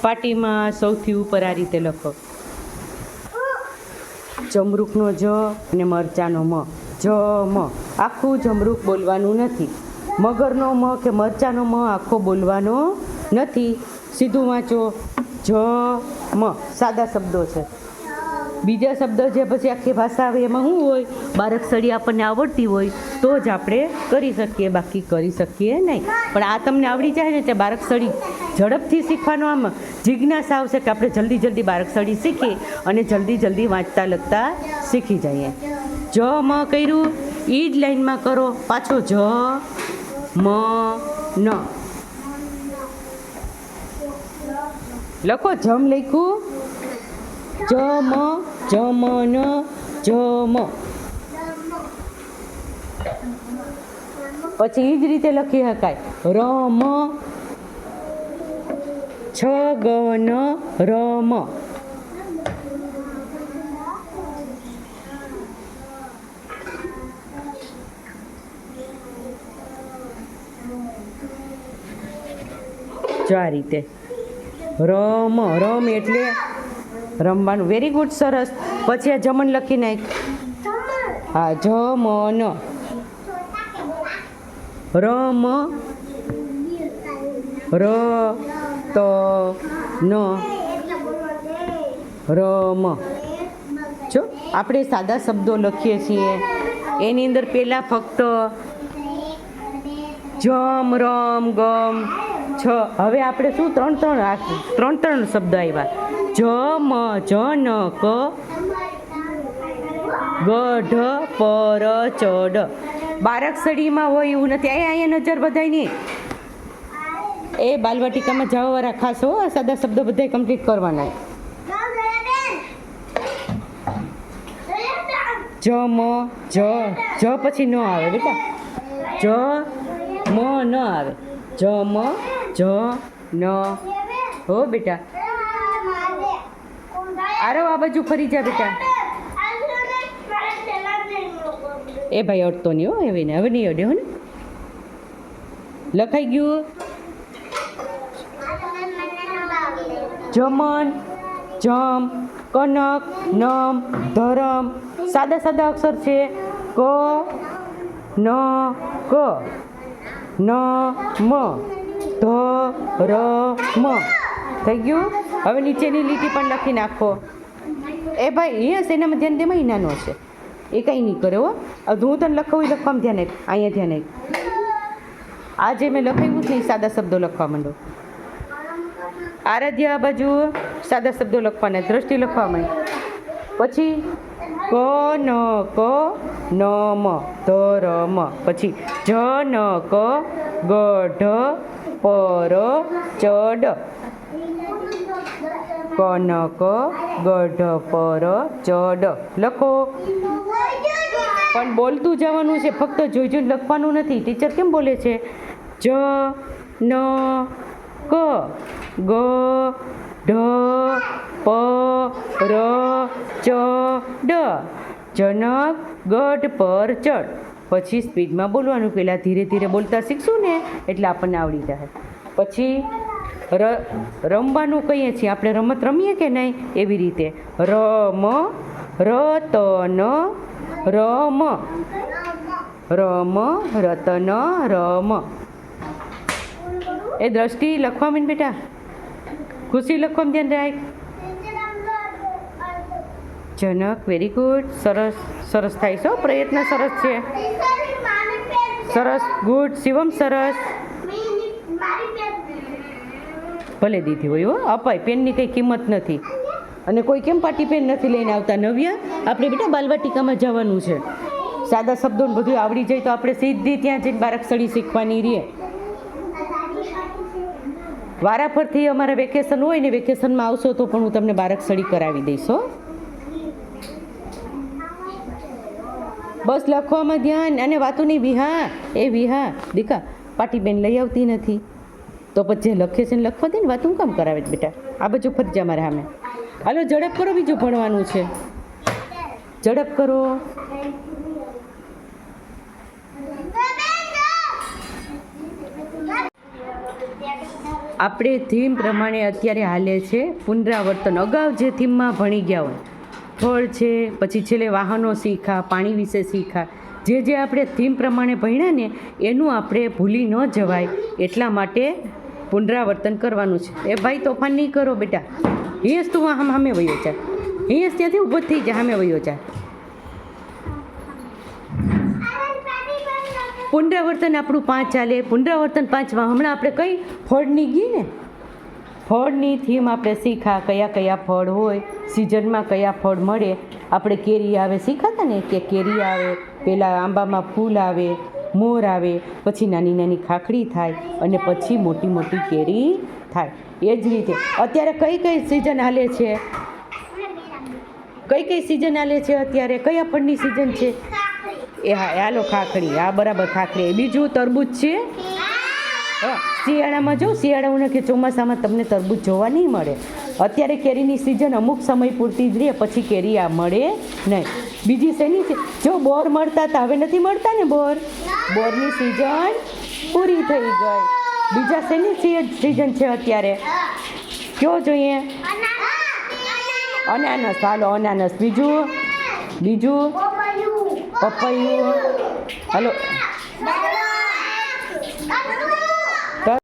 પાટીમાં સૌથી ઉપર આ રીતે લખો. જમરૂખનો જ અને મરચાંનો મ. જમ. આખું જમરૂખ બોલવાનું નથી. મગરનો મ કે મરચાંનો મ આખો બોલવાનો નથી. સીધું વાંચો. જ મ. સાદા શબ્દો છે. બીજા શબ્દ જે પછી આખી ભાષા આવે એમાં શું હોય, બારાક્ષરી આપણને આવડતી હોય તો જ આપણે કરી શકીએ, બાકી કરી શકીએ નહીં. પણ આ તમને આવડી જાય ને તે બારાક્ષરી ઝડપથી શીખવાનો આમ જિજ્ઞાસા આવશે કે આપણે જલ્દી જલ્દી બારાક્ષરી શીખી અને જલ્દી જલ્દી વાંચતા લખતા શીખી જઈએ. જ મ કર્યું એ જ લાઈનમાં કરો પાછો. જ મ ન લખો. જમ લખ્યું. જમ જમન જમ. પછી એ જ રીતે લખી શકાય. રમ છગન રમ. જો આ રીતે રમ. રમ એટલે રમવાનું. વેરી ગુડ, સરસ. પછી આ જમન લખી નાખ. હા, જમન. રમ ર ત ન રમ. જો આપણે સાદા શબ્દો લખીએ છીએ એની અંદર પહેલાં ફક્ત જમ રમ ગમ છ. હવે આપણે શું ત્રણ શબ્દ આવ્યા. જમ જનક ગઢ પર ચડ. બારાક્ષરીમાં હોય એવું નથી. અહીંયા નજર બધાયની. એ બાલવાટિકામાં જવાવાળા ખાસ હો, સાદા શબ્દો બધા કમ્પ્લીટ કરવાના. જમ જ પછી ન આવે બેટા. જ મ ન આવે. જમ જ ન હો બેટા. આરો આ બાજુ ફરી જા બેટા. એ ભાઈ અડતો નહીં હો. હવે નહીં અડે હો ને. લખાઈ ગયું. જમન જમ કનક નમ ધરમ. સાદા સાદા અક્ષર છે. ક ન ક ન મ ધ ર મ. થઈ ગયું. હવે નીચેની લીટી પણ લખી નાખો. એ ભાઈ યસ, એનામાં ધ્યાન દેમાં નાનો છે એ કંઈ નહીં કરે હો. હું તને લખાવું લખવામાં ધ્યાન આપ. અહીંયા ધ્યાન આપ. આ જે મેં લખાવ્યું છે એ સાદા શબ્દો લખવા માંડો. આરાધ્યા આ બાજુ સાદા શબ્દો લખવાના, દ્રષ્ટિ લખવા માંડ. પછી ક ન ક ન મ ધ ર મ. પછી જ ન ક ગઢ પર ચડ. કનક ગઢ પર ચડ લખો. પણ બોલતું જવાનું છે, ફક્ત જોઈ જોઈને લખવાનું નથી. ટીચર કેમ બોલે છે? જ ન ક ગ ઢ પ ર ચ ડ. જનક ગઢ પર ચડ. પછી સ્પીડમાં બોલવાનું. પહેલાં ધીરે ધીરે બોલતા શીખશું ને એટલે આપણને આવડી જાય. પછી રમવાનું કહીએ છીએ આપણે, રમત રમીએ કે નહીં એવી રીતે. રમ રતન રમ. રમ રતન રમ. એ દ્રષ્ટિ લખવા માંડ બેટા. ખુશી લખવામાં ધ્યાન રાખ. જનક વેરી ગુડ. સરસ સરસ થાય છે. પ્રયત્ન સરસ છે. સરસ ગુડ. શિવમ સરસ. ભલે દીધી હોય હો, અપાય. પેનની કંઈ કિંમત નથી. અને કોઈ કેમ પાટી પેન નથી લઈને આવતા? નવ્યા, આપણે બેટા બાલવાટિકામાં જવાનું છે. સાદા શબ્દોને બધું આવડી જાય તો આપણે સીધી ત્યાં જઈને બારાક્ષરી શીખવાની રહીએ. વારાફરથી અમારા વેકેશન હોય ને, વેકેશનમાં આવશો તો પણ હું તમને બારાક્ષરી કરાવી દઈશ હો. બસ લખવામાં ધ્યાન. અને વાતોની વિહા એ વિહા દીકા પાટી બેન લઈ આવતી નથી તો પછી જે લખે છે ને લખવા દે ને. વાત હું કામ કરાવે છે બેટા? આ બાજુ ફરી જા મારે સામે. હાલો ઝડપ કરો, બીજું ભણવાનું છે. ઝડપ કરો. આપણે થીમ પ્રમાણે અત્યારે હાલે છે પુનરાવર્તન. અગાઉ જે થીમમાં ભણી ગયા હોય, ફળ છે, પછી છેલ્લે વાહનો શીખા, પાણી વિશે શીખા, જે આપણે થીમ પ્રમાણે ભણ્યા ને એનું આપણે ભૂલી ન જવાય એટલા માટે પુનરાવર્તન કરવાનું છે. એ ભાઈ તોફાન નહીં કરો બેટા. હિંસ તું સામે વયો જા. હિંસ ત્યાંથી ઊભો થઈ જા, સામે વયો જા. પુનરાવર્તન આપણું 5 ચાલે. પુનરાવર્તન 5માં હમણાં આપણે કઈ ફળની ગઈ ને, ફળની થીમ આપણે શીખા, કયા કયા ફળ હોય, સિઝનમાં કયા ફળ મળે. આપણે કેરી આવે શીખાતા ને કે કેરી આવે, પહેલાં આંબામાં ફૂલ આવે, મોર આવે, પછી નાની નાની ખાખડી થાય અને પછી મોટી મોટી કેરી થાય. એ જ રીતે અત્યારે કઈ સિઝન હાલે છે, કઈ સિઝન હાલે છે અત્યારે, કયા ફળની સિઝન છે? એ હા, હાલો ખાખડી. હા બરાબર, ખાખડી. બીજું તરબૂચ છે. હા, શિયાળામાં જો, શિયાળામાં કે ચોમાસામાં તમને તરબૂચ જોવા નહીં મળે. અત્યારે કેરીની સિઝન અમુક સમય પૂરતી જ રહે, પછી કેરી આ મળે નહીં. બીજી શેની છે? જો બોર મળતા હતા, હવે નથી મળતા ને બોર. બોરની સિઝન પૂરી થઈ ગઈ. બીજા શેની સિઝન છે અત્યારે? કયો જોઈએ? અનાનસ. હાલો અનાનસ. બીજું પપૈયું. હાલો